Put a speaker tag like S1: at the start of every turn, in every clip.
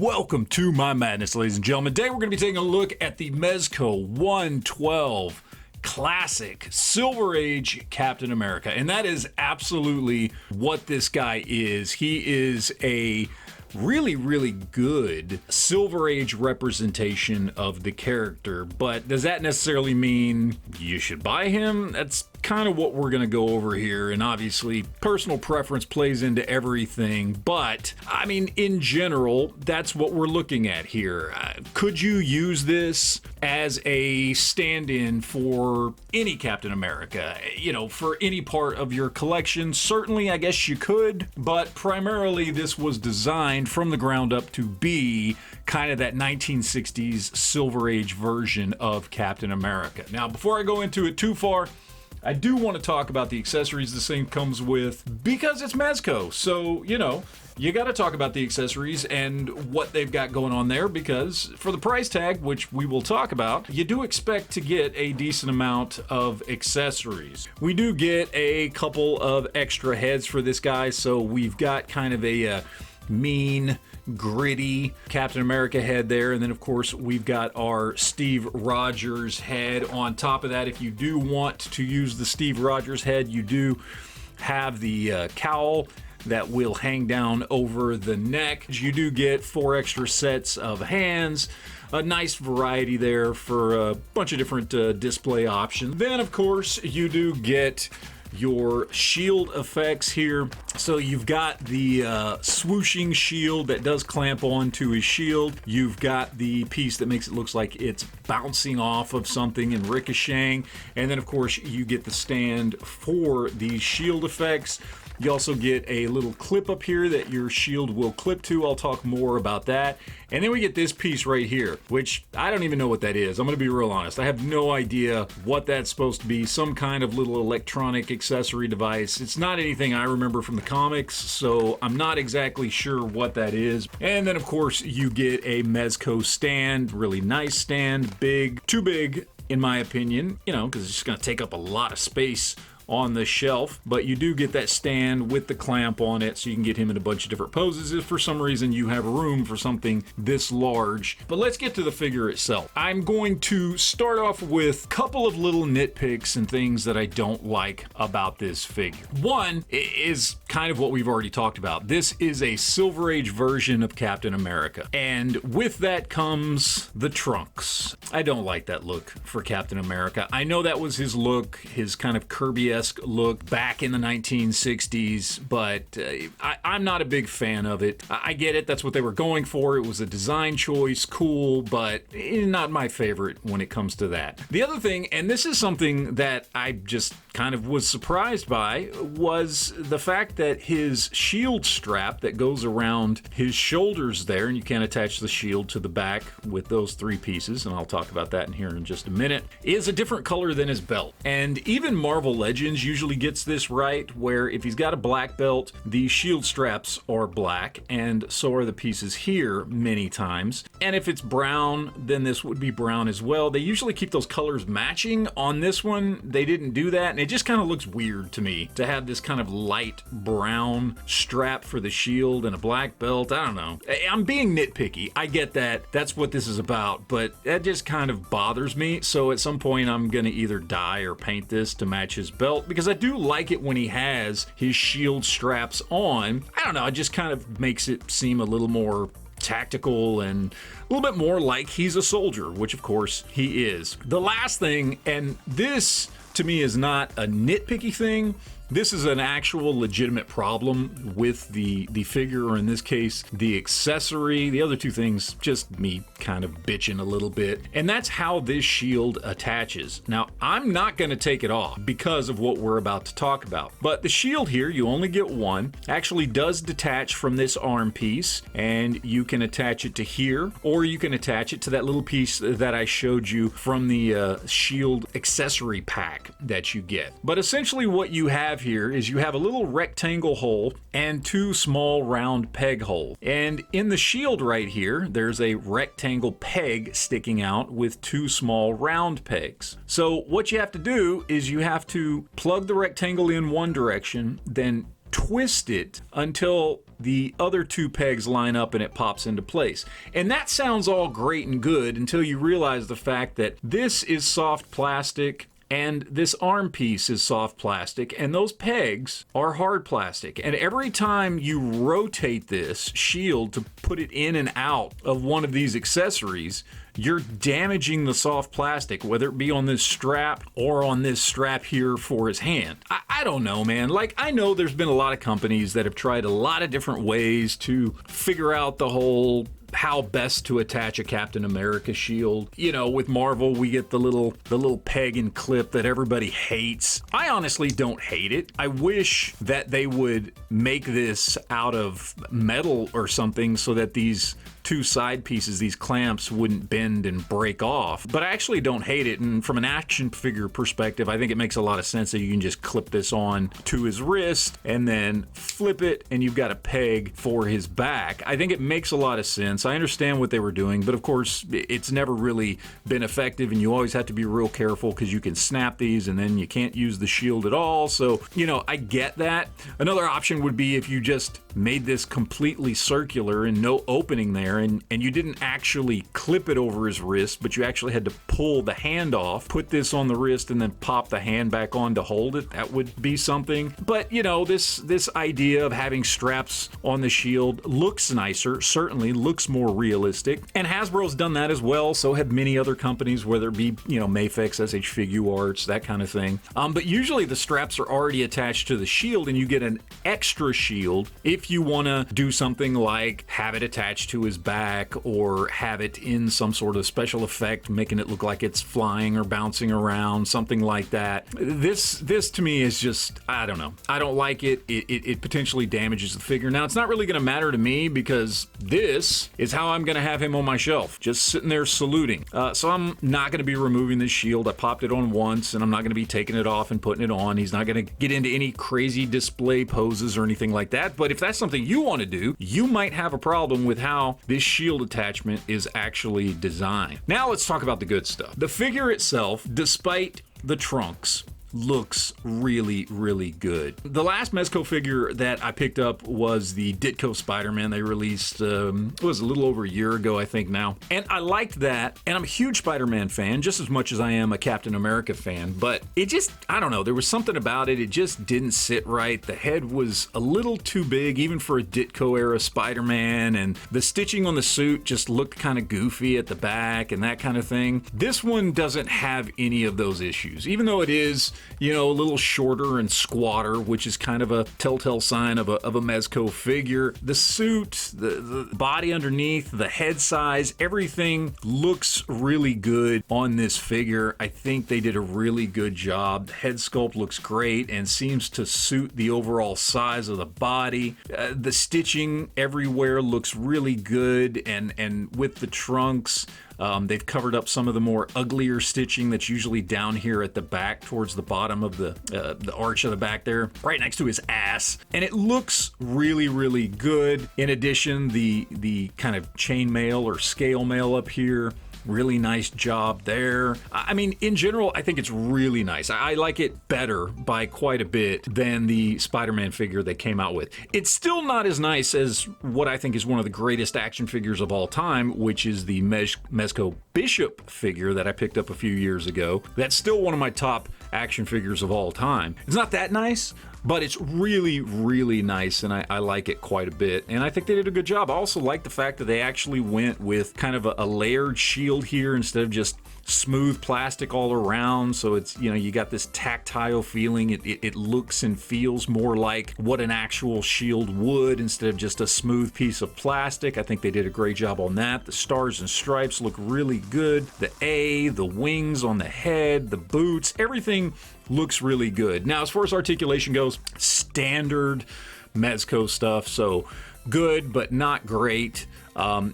S1: Welcome to my madness, ladies and gentlemen. Today we're going to be taking a look at the Mezco 112 Classic Silver Age Captain America. And that is absolutely what this guy is. He is a really good Silver Age representation of the character. But does that necessarily mean you should buy him? That's kind of what we're going to go over here, and obviously personal preference plays into everything, but I mean in general that's what we're looking at here. Could you use this as a stand-in for any Captain America, you know, for any part of your collection? Certainly, I guess you could, but primarily this was designed from the ground up to be kind of that 1960s Silver Age version of Captain America. Now, before I go into it too far, I do want to talk about the accessories this thing comes with because it's Mezco. So, you know, you got to talk about the accessories and what they've got going on there, because for the price tag, which we will talk about, you do expect to get a decent amount of accessories. We do get a couple of extra heads for this guy. So we've got kind of a mean, gritty Captain America head there, and then of course we've got our Steve Rogers head on top of that. If you do want to use the Steve Rogers head, you do have the cowl that will hang down over the neck. You do get 4 extra sets of hands, a nice variety there for a bunch of different display options. Then of course you do get your shield effects here. So you've got the swooshing shield that does clamp onto his shield. You've got the piece that makes it look like it's bouncing off of something and ricocheting. And then of course you get the stand for these shield effects. You also get a little clip up here that your shield will clip to. I'll talk more about that. And then we get this piece right here, which I don't even know what that is. I'm going to be real honest. I have no idea what that's supposed to be. Some kind of little electronic accessory device. It's not anything I remember from the comics, so I'm not exactly sure what that is. And then, of course, you get a Mezco stand. Really nice stand. Big. Too big, in my opinion, you know, because it's just going to take up a lot of space on the shelf, but you do get that stand with the clamp on it, so you can get him in a bunch of different poses if for some reason you have room for something this large. But let's get to the figure itself. I'm going to start off with a couple of little nitpicks and things that I don't like about this figure. One is kind of what we've already talked about. This is a Silver Age version of Captain America, and with that comes the trunks. I don't like that look for Captain America. I know that was his look, his kind of Kirby-esque look back in the 1960s, but I'm not a big fan of it. I get it, that's what they were going for. It was a design choice, cool, but not my favorite when it comes to that. The other thing, and this is something that I just kind of was surprised by, was the fact that his shield strap that goes around his shoulders there, and you can attach the shield to the back with those 3 pieces, and I'll talk about that in here in just a minute, is a different color than his belt. And even Marvel Legends usually gets this right, where if he's got a black belt, the shield straps are black, and so are the pieces here many times. And if it's brown, then this would be brown as well. They usually keep those colors matching. On this one, they didn't do that, and it just kind of looks weird to me to have this kind of light brown strap for the shield and a black belt. I don't know. I'm being nitpicky. I get that. That's what this is about, but that just kind of bothers me. So at some point, I'm going to either dye or paint this to match his belt, because I do like it when he has his shield straps on. I don't know, it just kind of makes it seem a little more tactical and a little bit more like he's a soldier, which of course he is. The last thing, and this to me is not a nitpicky thing, this is an actual legitimate problem with the figure, or in this case, the accessory. The other 2 things, just me kind of bitching a little bit. And that's how this shield attaches. Now, I'm not going to take it off because of what we're about to talk about. But the shield here, you only get one, actually does detach from this arm piece, and you can attach it to here, or you can attach it to that little piece that I showed you from the shield accessory pack that you get. But essentially what you have here is you have a little rectangle hole and 2 small round peg holes. And in the shield right here, there's a rectangle peg sticking out with 2 small round pegs. So what you have to do is you have to plug the rectangle in one direction, then twist it until the other two pegs line up and it pops into place. And that sounds all great and good until you realize the fact that this is soft plastic and this arm piece is soft plastic, and those pegs are hard plastic. And every time you rotate this shield to put it in and out of one of these accessories, you're damaging the soft plastic, whether it be on this strap or on this strap here for his hand. I don't know, man. Like, I know there's been a lot of companies that have tried a lot of different ways to figure out the whole how best to attach a Captain America shield. You know, with Marvel, we get the little peg and clip that everybody hates. I honestly don't hate it. I wish that they would make this out of metal or something so that these two side pieces, these clamps, wouldn't bend and break off. But I actually don't hate it, and from an action figure perspective, I think it makes a lot of sense that you can just clip this on to his wrist and then flip it, and you've got a peg for his back. I think it makes a lot of sense. I understand what they were doing, but of course, it's never really been effective, and you always have to be real careful because you can snap these and then you can't use the shield at all. So, you know, I get that. Another option would be if you just made this completely circular and no opening there, and you didn't actually clip it over his wrist, but you actually had to pull the hand off, put this on the wrist, and then pop the hand back on to hold it. That would be something. But, you know, this idea of having straps on the shield looks nicer, certainly looks more realistic, and Hasbro's done that as well. So have many other companies, whether it be, you know, Mafex, SH Figuarts, that kind of thing. But usually the straps are already attached to the shield, and you get an extra shield if you want to do something like have it attached to his back or have it in some sort of special effect, making it look like it's flying or bouncing around, something like that. This to me is just, I don't know. I don't like it. It potentially damages the figure. Now, it's not really going to matter to me because this is how I'm going to have him on my shelf, just sitting there saluting. So I'm not going to be removing this shield. I popped it on once, and I'm not going to be taking it off and putting it on. He's not going to get into any crazy display poses or anything like that. But if that's something you want to do, you might have a problem with how this shield attachment is actually designed. Now let's talk about the good stuff. The figure itself, despite the trunks, looks really, really good. The last Mezco figure that I picked up was the Ditko Spider-Man they released, it was a little over a year ago, I think now. And I liked that, and I'm a huge Spider-Man fan, just as much as I am a Captain America fan, but it just, I don't know, there was something about it, it just didn't sit right. The head was a little too big, even for a Ditko era Spider-Man, and the stitching on the suit just looked kind of goofy at the back and that kind of thing. This one doesn't have any of those issues, even though it is, you know, a little shorter and squatter, which is kind of a telltale sign of a Mezco figure. The suit, the body underneath, the head size, everything looks really good on this figure. I think they did a really good job. The head sculpt looks great and seems to suit the overall size of the body. The stitching everywhere looks really good, and with the trunks, they've covered up some of the more uglier stitching that's usually down here at the back towards the bottom of the arch of the back there, right next to his ass. And it looks really, really good. In addition, the kind of chainmail or scale mail up here, really nice job there. I mean, in general, I think it's really nice. I like it better by quite a bit than the Spider-Man figure they came out with. It's still not as nice as what I think is one of the greatest action figures of all time, which is the Mezco Bishop figure that I picked up a few years ago. That's still one of my top action figures of all time. It's not that nice, but it's really, really nice, and I like it quite a bit, and I think they did a good job. I also like the fact that they actually went with kind of a layered shield here instead of just smooth plastic all around, so it's, you know, you got this tactile feeling. It looks and feels more like what an actual shield would instead of just a smooth piece of plastic. I think they did a great job on that. The stars and stripes look really good. The wings on the head, the boots, everything looks really good. Now, as far as articulation goes, standard Mezco stuff, so good but not great.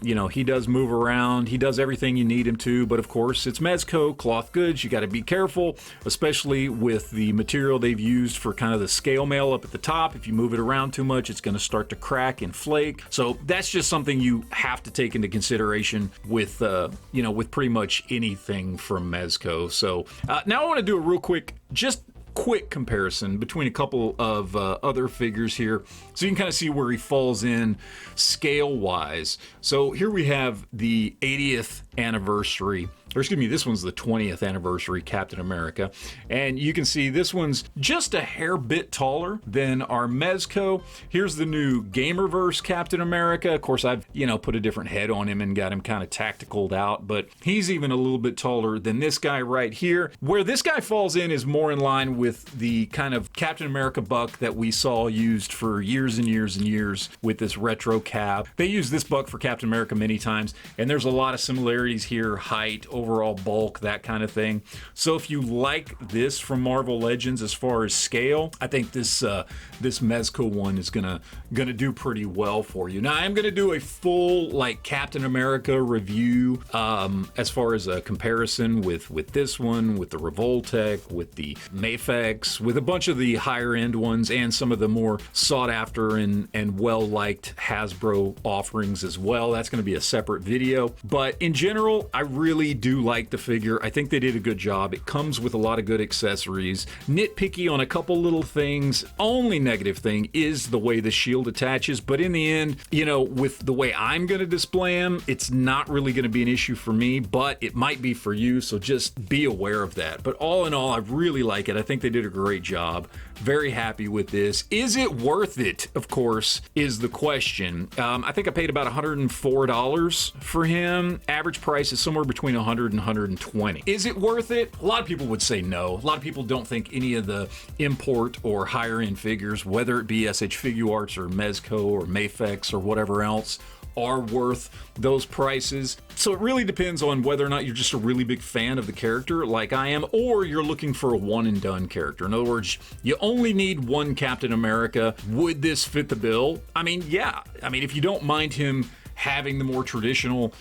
S1: You know, he does move around, he does everything you need him to, but of course it's Mezco, cloth goods, you got to be careful, especially with the material they've used for kind of the scale mail up at the top. If you move it around too much, it's going to start to crack and flake. So that's just something you have to take into consideration with, you know, with pretty much anything from Mezco. So now I want to do a real quick, just quick comparison between a couple of other figures here, so you can kind of see where he falls in scale-wise. So here we have the 80th anniversary, or excuse me, this one's the 20th anniversary Captain America, and you can see this one's just a hair bit taller than our Mezco. Here's the new Gamerverse Captain America. Of course, I've, put a different head on him and got him kind of tacticaled out, but he's even a little bit taller than this guy right here. Where this guy falls in is more in line with the kind of Captain America buck that we saw used for years and years and years with this retro cap. They use this buck for Captain America many times, and there's a lot of similarities here, height, overall bulk, that kind of thing. So if you like this from Marvel Legends as far as scale, I think this Mezco one is gonna do pretty well for you. Now I'm gonna do a full Captain America review as far as a comparison with this one, with the Revoltech, with the Mafex, with a bunch of the higher end ones, and some of the more sought after and well liked Hasbro offerings as well. That's going to be a separate video, but in general, I really do like the figure. I think they did a good job. It comes with a lot of good accessories. Nitpicky on a couple little things. Only negative thing is the way the shield attaches, but in the end, with the way I'm going to display them, it's not really going to be an issue for me, but it might be for you, so just be aware of that. But all in all, I really like it. I think they did a great job. Very happy with this. Is it worth it, of course, is the question. I think I paid about $104 for him. Average price is somewhere between $100 and $120. Is it worth it? A lot of people would say no. A lot of people don't think any of the import or higher end figures, whether it be SH Figuarts or Mezco or Mafex or whatever else, are worth those prices. So it really depends on whether or not you're just a really big fan of the character like I am, or you're looking for a one and done character. In other words, you only need one Captain America. Would this fit the bill? I mean, yeah. I mean, if you don't mind him having the more traditional,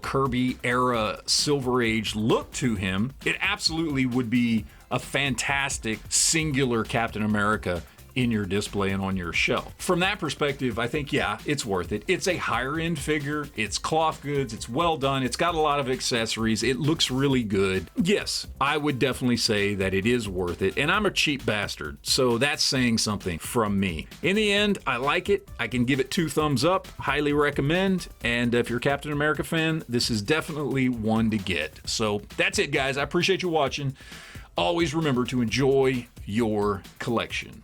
S1: Kirby era Silver Age look to him, it absolutely would be a fantastic singular Captain America in your display and on your shelf. From that perspective, I think, yeah, it's worth it. It's a higher end figure. It's cloth goods. It's well done. It's got a lot of accessories. It looks really good. Yes, I would definitely say that it is worth it. And I'm a cheap bastard, so that's saying something from me. In the end, I like it. I can give it 2 thumbs up. Highly recommend. And if you're a Captain America fan, this is definitely one to get. So that's it, guys. I appreciate you watching. Always remember to enjoy your collection.